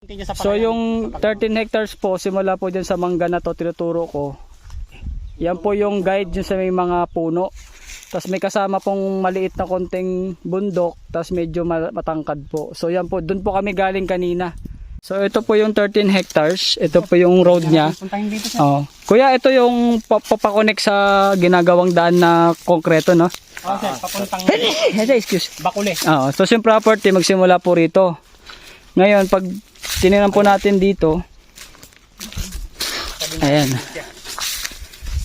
So yung 13 hectares po, simula po dyan sa mangga na to, tinuturo ko. Yan po yung guide dyan sa may mga puno. Tapos may kasama pong maliit na konting bundok, tapos medyo matangkad po. So yan po, dun po kami galing kanina. So ito po yung 13 hectares, ito po yung road niya. Oh. Kuya, ito yung papakonek sa ginagawang daan na konkreto, no? Okay, papuntang excuse. Bakule. Oh, so yung property magsimula po rito. Ngayon, pag tinignan po natin dito, ayan.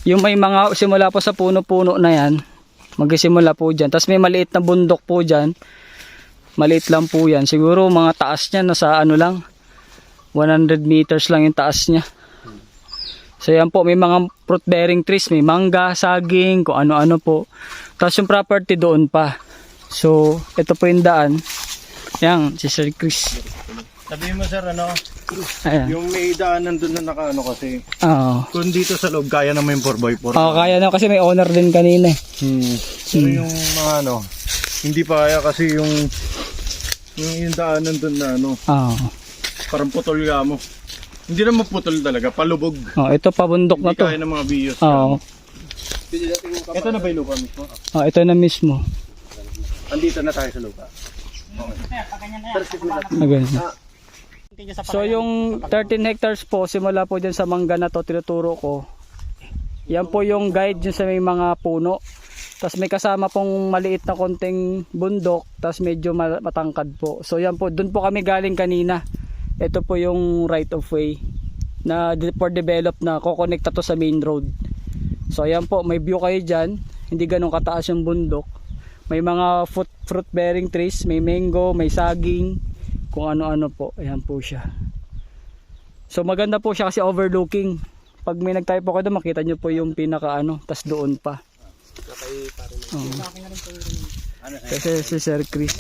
Yung may mga simula po sa puno-puno na yan, magsisimula po dyan. Tapos may maliit na bundok po dyan. Maliit lang po yan. Siguro mga taas niya nasa ano lang, 100 meters lang yung taas niya. So yan po, may mga fruit bearing trees, may mangga, saging, kung ano-ano po. Tapos yung property doon pa. So ito po yung daan. Yan, si Sir Chris. Sabihin mo sir, ano, Ayan. yung may daanan doon na nakaano kasi, Oo. kung dito sa loob, kaya naman yung 4x4. Oo, kaya na kasi may owner din kanina eh. Pero yung mga ano, hindi pa kaya kasi yung daanan doon na ano, Oo. parang putol ka mo. Hindi naman putol talaga, palubog. Oh, ito pabundok na Hindi to. kaya ng mga bios. Oo. Ito na ba yung lupa mismo? Oh, ito na mismo. Andito na tayo sa lupa. Agad. So yung 13 hectares po, simula po dyan sa mangga na to, tinuturo ko. Yan po yung guide dyan sa may mga puno. Tapos may kasama pong maliit na konting bundok, tapos medyo matangkad po. So yan po, dun po kami galing kanina. Ito po yung right of way na for develop na kokonekta to sa main road. So yan po, may view kayo dyan. Hindi ganun kataas yung bundok. May mga fruit bearing trees, may mango, may saging, kung ano-ano po. Ayan po siya. So maganda po siya kasi overlooking. Pag may nagtayo po kayo doon, makita nyo po yung pinaka ano, tas doon pa. Kasi si Sir Chris.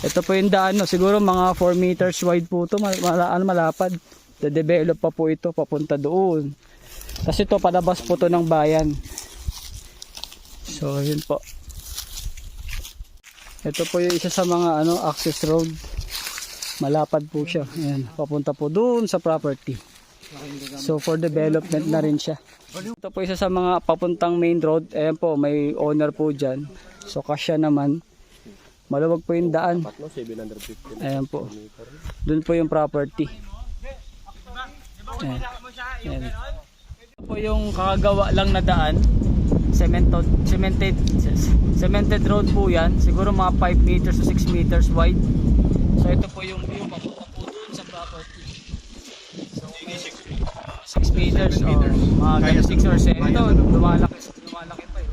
Ito po yung daan, no? Siguro mga 4 meters wide po ito, malapad. De-develop pa po ito, papunta doon. Kasi ito, palabas po ito ng bayan. So yun po. Ito po yung isa sa mga ano, access road. Malapad po siya. Ayan, papunta po doon sa property. So for development na rin siya. Ito po isa sa mga papuntang main road. Ayan po, may owner po dyan. So kasya naman. Maluwag po yung daan. Ayan po. Doon po yung property. Ayan. Ayan. Ito po yung kakagawa lang na daan. Cemented road po yan. Siguro mga 5 meters to 6 meters wide. So ito po yung view. Papunta po doon sa property. So 6 meters. Mga 6 or 7. Ito, lumalaki pa eh.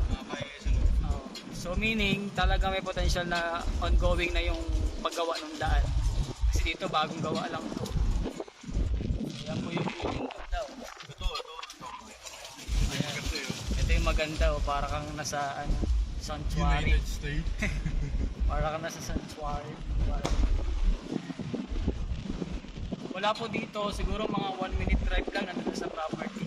So meaning talaga may potential na ongoing na yung paggawa ng daan. Kasi dito bagong gawa lang ito. Ayan po yung view daw. Ito yung maganda oh, para kang nasa ano, sanctuary. Para kang nasa sanctuary. Wala po dito, siguro mga 1 minute drive lang nandun sa property.